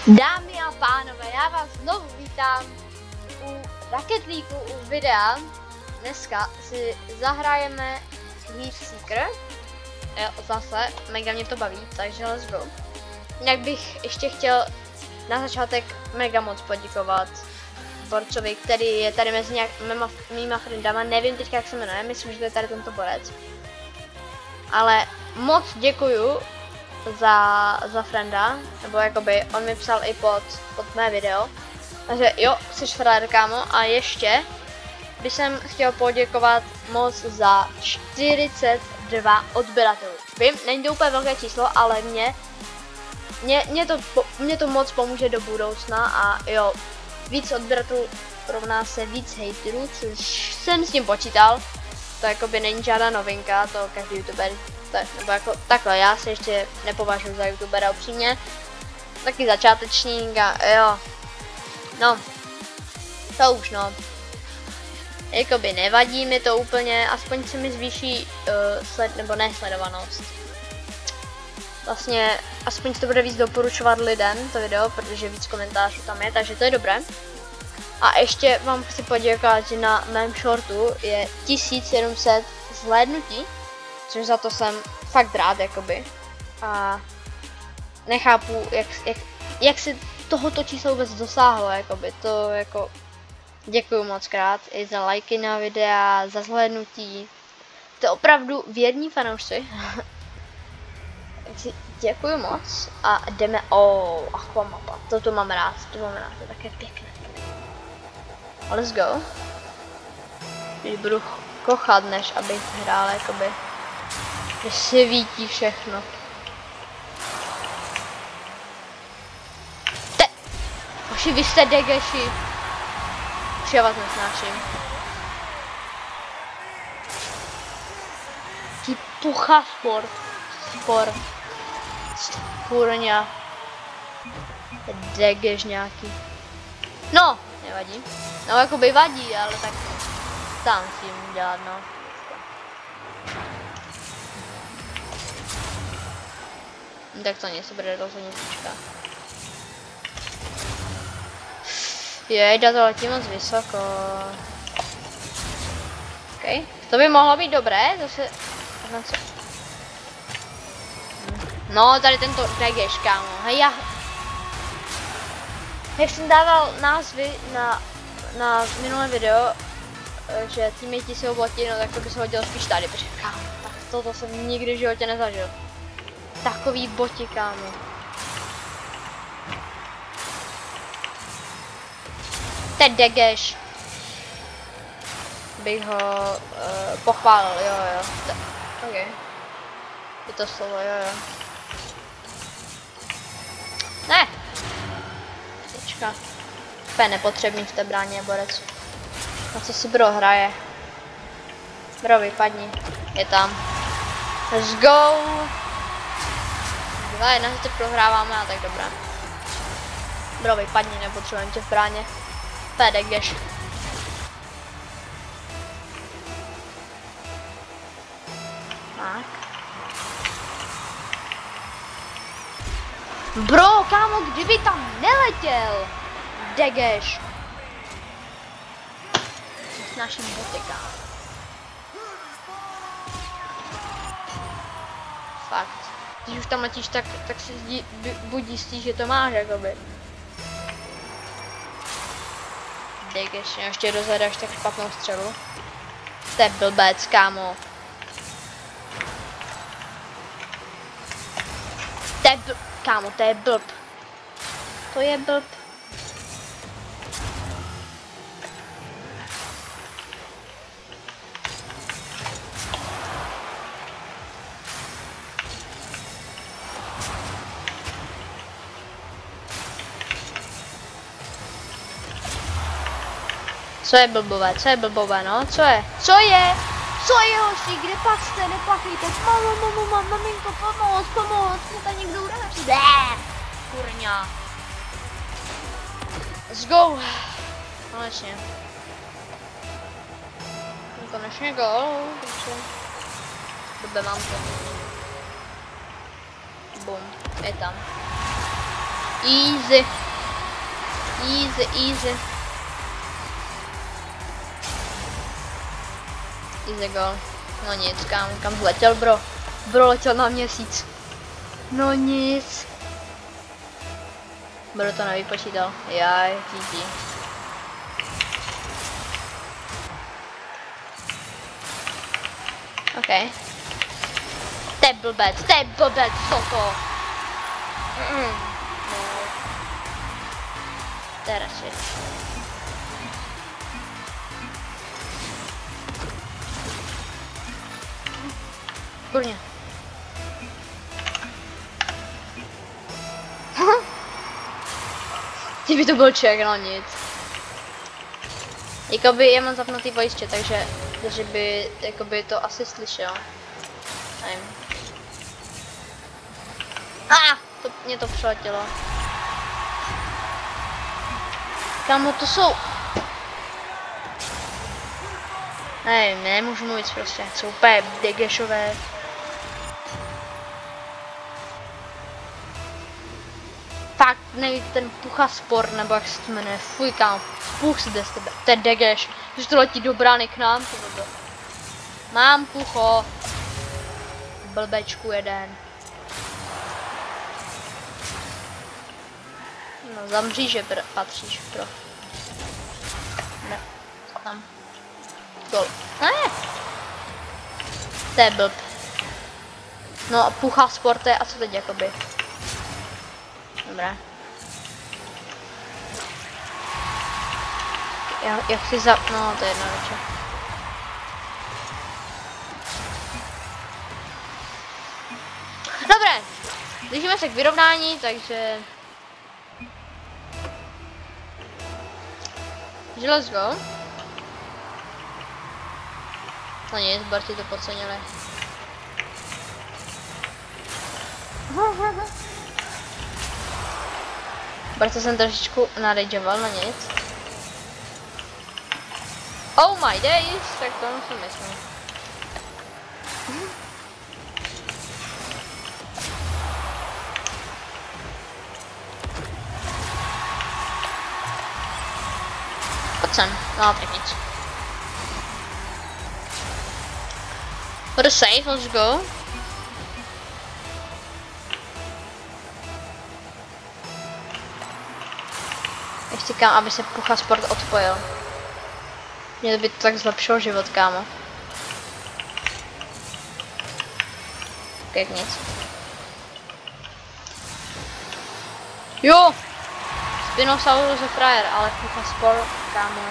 Dámy a pánové, já vás znovu vítám u Rocket League, u videa. Dneska si zahrajeme Heatseeker. Jo, zase, mega mě to baví, takže let's go. Jinak bych ještě chtěl na začátek mega moc poděkovat borcovi, který je tady mezi mýma friendama, nevím teďka jak se jmenuje, myslím, že to je tady tento borec. Ale moc děkuju za frienda, nebo jakoby on mi psal i pod mé video. Takže jo, jsi frajer, kámo. A ještě bych chtěl poděkovat moc za 42 odběratelů. Vím, není to úplně velké číslo, ale mě to moc pomůže do budoucna a jo, víc odběratelů rovná se víc haterů, což jsem s tím počítal. To jakoby není žádná novinka, to každý youtuber, nebo jako takhle, já se ještě nepovažuji za youtubera upřímně. Taky začátečník a jo, no, to už no. Jakoby nevadí mi to úplně, aspoň se mi zvýší nebo nesledovanost. Vlastně, aspoň se to bude víc doporučovat lidem, to video, protože víc komentářů tam je, takže to je dobré. A ještě vám chci poděkovat, že na mém shortu je 1700 zhlédnutí, což za to jsem fakt rád, jakoby. A nechápu, jak se tohoto čísla vůbec dosáhlo, jakoby, to jako děkuju moc krát i za lajky na videa, za zhlédnutí. To je opravdu věrní fanoušci. Děkuju moc a jdeme, Aquamapa, to mám rád, to je také pěkné. Let's go. Když budu kochat, než abych hrál, jakoby, že svítí všechno. Hoši, vy jste degeši. Už já vás nesnáším. Ty pucha sport. Kurňa. Degeš nějaký. No, nevadí. No jakoby vadí, ale tak sám s tím dělat, no. Tak to nic, bude rozhodně počkat. Jejda, to letí moc vysoko. OK, to by mohlo být dobré, zase... No, tady tento degeš, kámo, hej, jak jsem dával názvy na minulé video, že teammates si ho botí, no tak to by se hodil spíš tady, protože kámo, tak toto jsem nikdy v životě nezažil. Takový boti, kámo. Teď degeš. Bych ho pochválil, jo. OK. Je to slovo, jo. Ne! Tečka. To nepotřebný v té bráně, borec. Na co si bro hraje? Bro, vypadni. Je tam. Let's go! 2-1 teď prohráváme a tak dobré. Bro, vypadni, nepotřebujeme tě v bráně. Pedegeš. Tak. Bro, kámo, kdyby tam neletěl! Degeš. Nesnáším boty, kámo. Fakt. Když už tam letíš, tak si buď jistý, že to máš, jakoby. Degeš, ještě rozhledáš tak špatnou střelu. To je blbec, kámo. Kámo, to je blb. To je blb. Co je blbové, no? Co je? Co je, hoši, kde pak jste, neplachejte, maminko, pomoc, mě tady někdo uráží. Kurňa. Let's go. Konečně. Konečně go. Dobře, mám to. Bum, je tam. Easy. Easy, easy. Easy goal. No nic, kam letěl, bro? Bro letěl na měsíc. No nic. Bro to nevypočítal. Jaj, GG. OK. To je blbec, co to? No. To je radši. Kurně. Kdyby to byl Čech, no nic. Jakoby já mám zapnutý voice chat, takže by jakoby to asi slyšel. Nevím. Mě to přeletělo. Kámo, to jsou... Nevím, nemůžu mluvit prostě, jsou úplně degešové. Fakt, nevíte, ten Pucha Sport, nebo jak se to jmenuje, fuj kámo, Puch si jde z tebe, to je degeš, když to letí do brány k nám, to bylo. Mám Pucho, blbečku jeden. No zamří, že patříš, pro. Ne, tam. Gol. Ne. To je blb. No a Pucha Sport je, a co teď jakoby? Dobré. Já chci no to je jednoduše. Dobré, blížíme se k vyrovnání, takže... Let's go. No nic, Barti to podcenili. Barti jsem trošičku nareďoval, no nic. Oh my days, tak to musím myslet. Pojď sem, no tak nic. For a save, let's go. Ještě kam, aby se Pucha Sport odpojil. Mě by to tak zlepšilo život, kámo. Jak nic. Jo! Spinosaurus je frajer, ale Pucha Sport, kámo.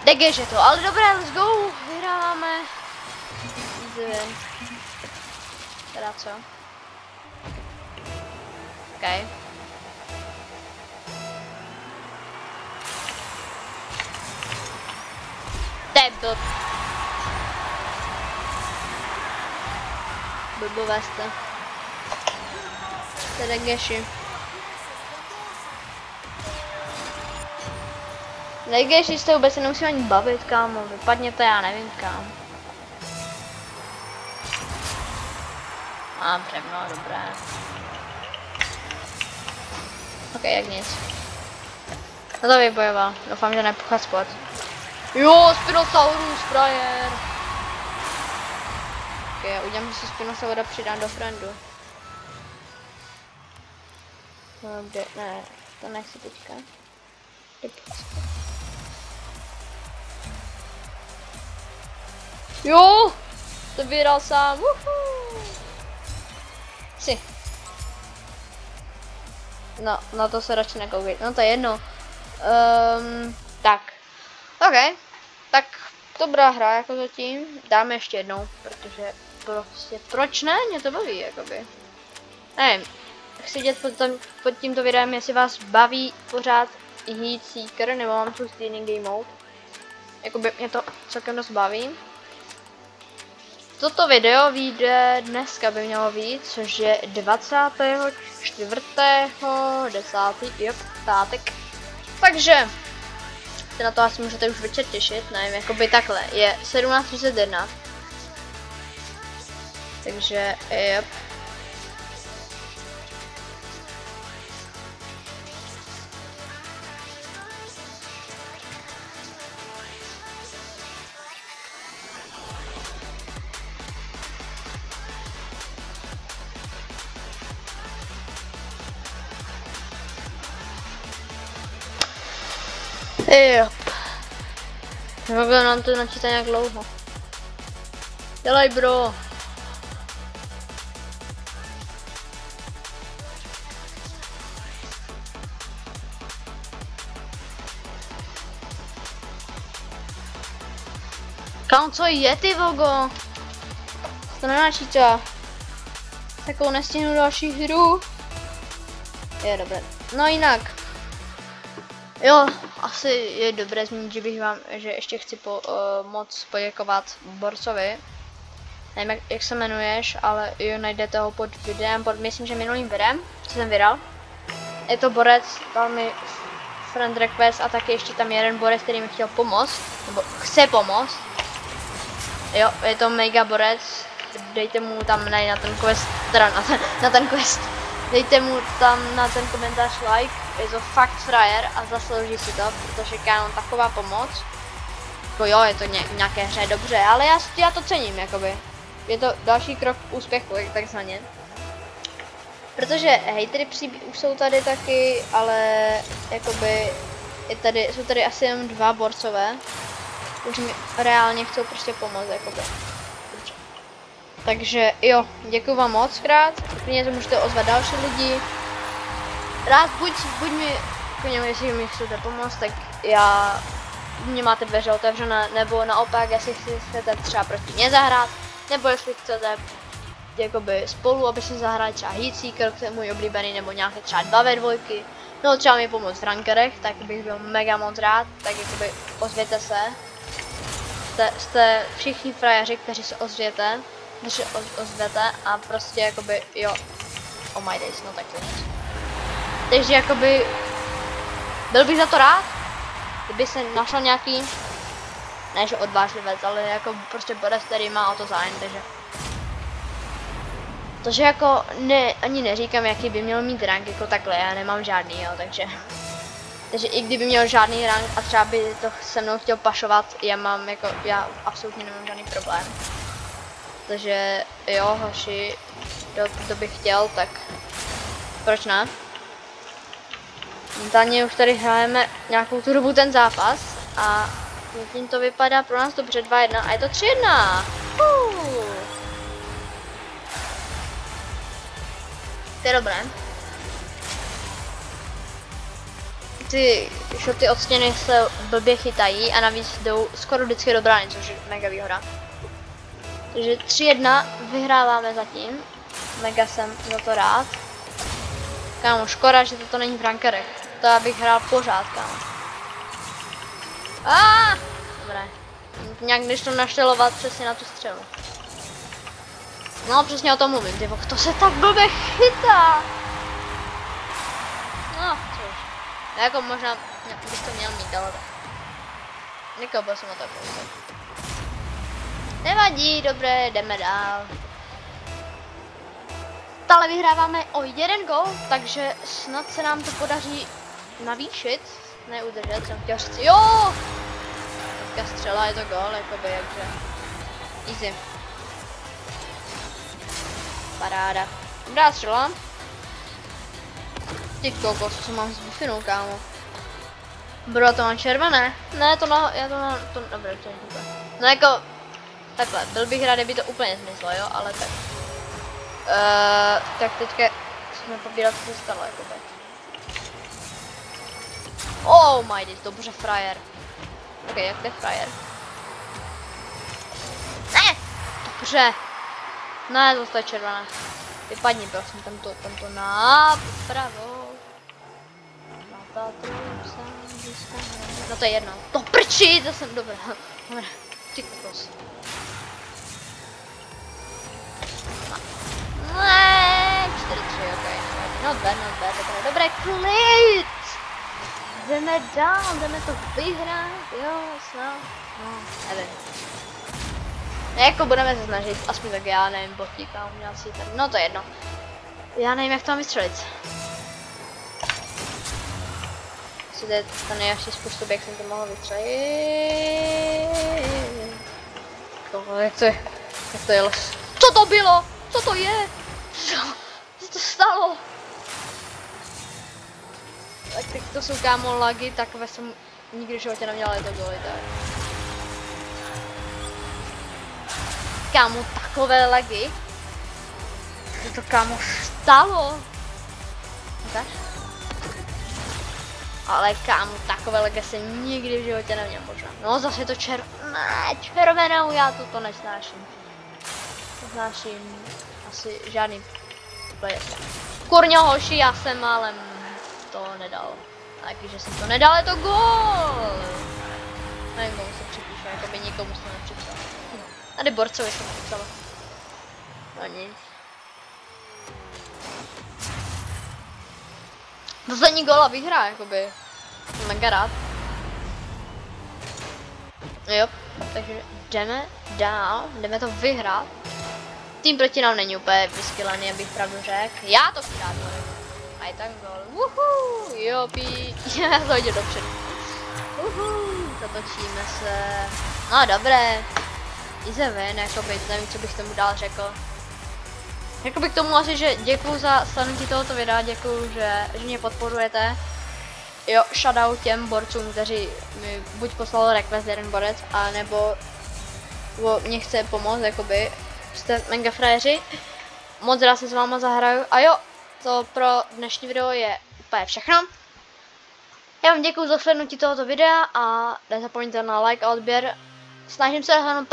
Degeš je to, ale dobré, let's go! Vyhráváme. Easy. Teda co? OK. Blb. Blbové jste. Teda geši. Negeši jste vůbec se nemusím ani bavit, kámo. Vypadně to, já nevím kam. Mám břevno, dobré. OK, jak nic. No to vybojoval. Doufám, že nepucha Sport. Jo, Spinosaurus, frajer. Ok, já udělám, že si Spinosaura přidám do friendu. No, kde? Ne, to nechci teďka. Jo, to vyhrál sám. Si. No, na to se radši nekoukej. No to je jedno. Tak. OK, tak dobrá hra jako zatím, dáme ještě jednou, protože prostě proč ne, mě to baví jakoby. Nevím, chci dělat pod tímto videem, jestli vás baví pořád Heat Seeker, nebo mám tu stejný game mode. Jakoby mě to celkem dost baví. Toto video vyjde dneska, by mělo být, což je 24.10. Jop, pátek. Takže se na to asi můžete už večer těšit, nevím, jakoby takhle, je 17:31. Takže, jep. Jo. Takhle nám to načítá nějak dlouho. Dělej, bro. Kam co je, ty vogo? To nenačítá. Takovou nestihnu další hru. Je dobré. No jinak. Jo, asi je dobré zmínit, že bych vám, že ještě chci moc poděkovat Borcovi. Nevím, jak se jmenuješ, ale jo, najdete ho pod videem, myslím, že minulým videem, co jsem vydal. Je to borec, dal mi friend request a taky ještě tam jeden borec, který mi chtěl pomoct, nebo chce pomoct. Jo, je to mega borec, dejte mu tam na ten quest, teda na ten quest. Dejte mu tam na ten komentář like, je to fakt frajer a zaslouží si to, protože kámo, taková pomoc. Jako jo, je to nějaké hře dobře, ale já to cením, jakoby. Je to další krok k úspěchu, takzvaně. Protože hejtery už jsou tady taky, ale jakoby jsou tady asi jen 2 borcové, kteří mi reálně chcou prostě pomoct, jakoby. Takže jo, děkuji vám moc krát, klidně to můžete ozvat další lidi. Rád buď mi, klidně jestli mi chcete pomoct, tak mě máte dveře otevřené, nebo naopak, jestli chcete třeba proti mě zahrát, nebo jestli chcete jakoby spolu, aby si zahráli třeba Heatseeker, který je můj oblíbený, nebo nějaké třeba 2 ve 2, nebo třeba mi pomoct v rankerech, tak bych byl mega moc rád, tak jakoby ozvěte se. Jste všichni frajeři, kteří se ozvěte. Když se ozvete a prostě jakoby, jo, oh my days, no tak to nic. Takže jakoby, byl bych za to rád, kdyby se našel nějaký, ne že odvážlivec, ale jako prostě borec, který má o to zájem, takže jako ani neříkám, jaký by měl mít rank, jako takhle, já nemám žádný, jo, takže i kdyby měl žádný rank a třeba by to se mnou chtěl pašovat, já absolutně nemám žádný problém. Takže jo, hoši, kdo bych chtěl, tak proč ne? Momentálně už tady hrajeme nějakou tu dobu ten zápas a tím to vypadá pro nás dobře 2-1 a je to 3-1. To je dobré. Ty šoty od stěny se blbě chytají a navíc jdou skoro vždycky do brány, což je mega výhoda. Takže 3-1 vyhráváme zatím. Mega jsem za to rád. Kámo, škoda, že toto není v rankerech. To já bych hrál pořád, kámo. Dobré. Nějak když to naštelovat přesně na tu střelu. No, přesně o tom mluvím, tyvo, to se tak blbě chytá. No, což. Jako možná bych to měl mít, ale nekoupil jsem o to pouze. Nevadí, dobré, jdeme dál. Stále vyhráváme o 1 gól, takže snad se nám to podaří navýšit. Ne udržet, jsem chtěl říct, jo! Teďka střela, je to gól, jakoby, jakže. Easy. Paráda. Dobrá střela. Ty koko, co mám s Wi-Fi, kámo. Bro, to mám červené. Ne, dobré, to je super. No jako, takhle, byl bych rád, kdyby to úplně zmizlo, jo, ale tak. Tak teďka jsme pobírat, co se stalo, jakoby. Oh my god, dobře, frajer. Ok, jak to je frajer? Ne! Dobře. Ne, to je červené. Vypadni, prosím, tamto napravo. No to je jedno. To prčí, to jsem dobré. Dobré, ty kokos. Ne, 4-3, ok. Not bad, dobré, klid! Jdeme dál, jdeme to vyhrát, jo, snad. No, nevím. Jako budeme se snažit, aspoň tak já nevím, botíka, uměl si tady, no to je jedno. Já nevím, jak to mám vystřelit. Asi to je ten nejlepší způsob, jak jsem to mohl vystřelit. Tohle, jak to je los. Co to bylo? Co to je? Co to stalo? Tak to jsou kámo lagy, takové jsem nikdy v životě neměl to goly, tak. Kámo, takové legy. Co to kámo stalo? Tak? Ale kámo, takové legy jsem nikdy v životě neměl možná. No zase to červenou, já to nesnáším. Nesnáším asi žádný player. Kurňo hoši, já jsem ale to nedal. Takže jsem to nedal, je to gól! Nevím, komu se připíšu, jako by nikomu se nepřipsal. Tady borcovi jsem připsala. No nic. Poslední gól a výhra, jakoby. Jsem mega rád. Jo, takže jdeme dál, jdeme to vyhrát. Tým proti nám není úplně vyskylený, abych pravdu řekl. Já to chci dát, a je tak gól. Uhu, jopi, já to hodím dopředu. Zatočíme se. No dobré. Jde ven, jakoby, nevím, co bych tomu dál řekl. Řekl bych tomu asi, že děkuju za slednutí tohoto videa, děkuju, že mě podporujete. Jo, shoutout těm borcům, kteří mi buď poslal request jeden borec, anebo mě chce pomoct, jakoby. Jste mega frajeři. Moc rád se s váma zahraju. A jo, to pro dnešní video je úplně všechno. Já vám děkuju za slednutí tohoto videa a nezapomeňte na like a odběr. Snažím se dosáhnout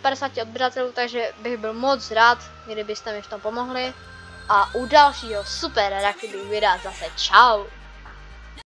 50 odběratelů, takže bych byl moc rád, kdybyste mi v tom pomohli. A u dalšího super reaktivního videa zase čau.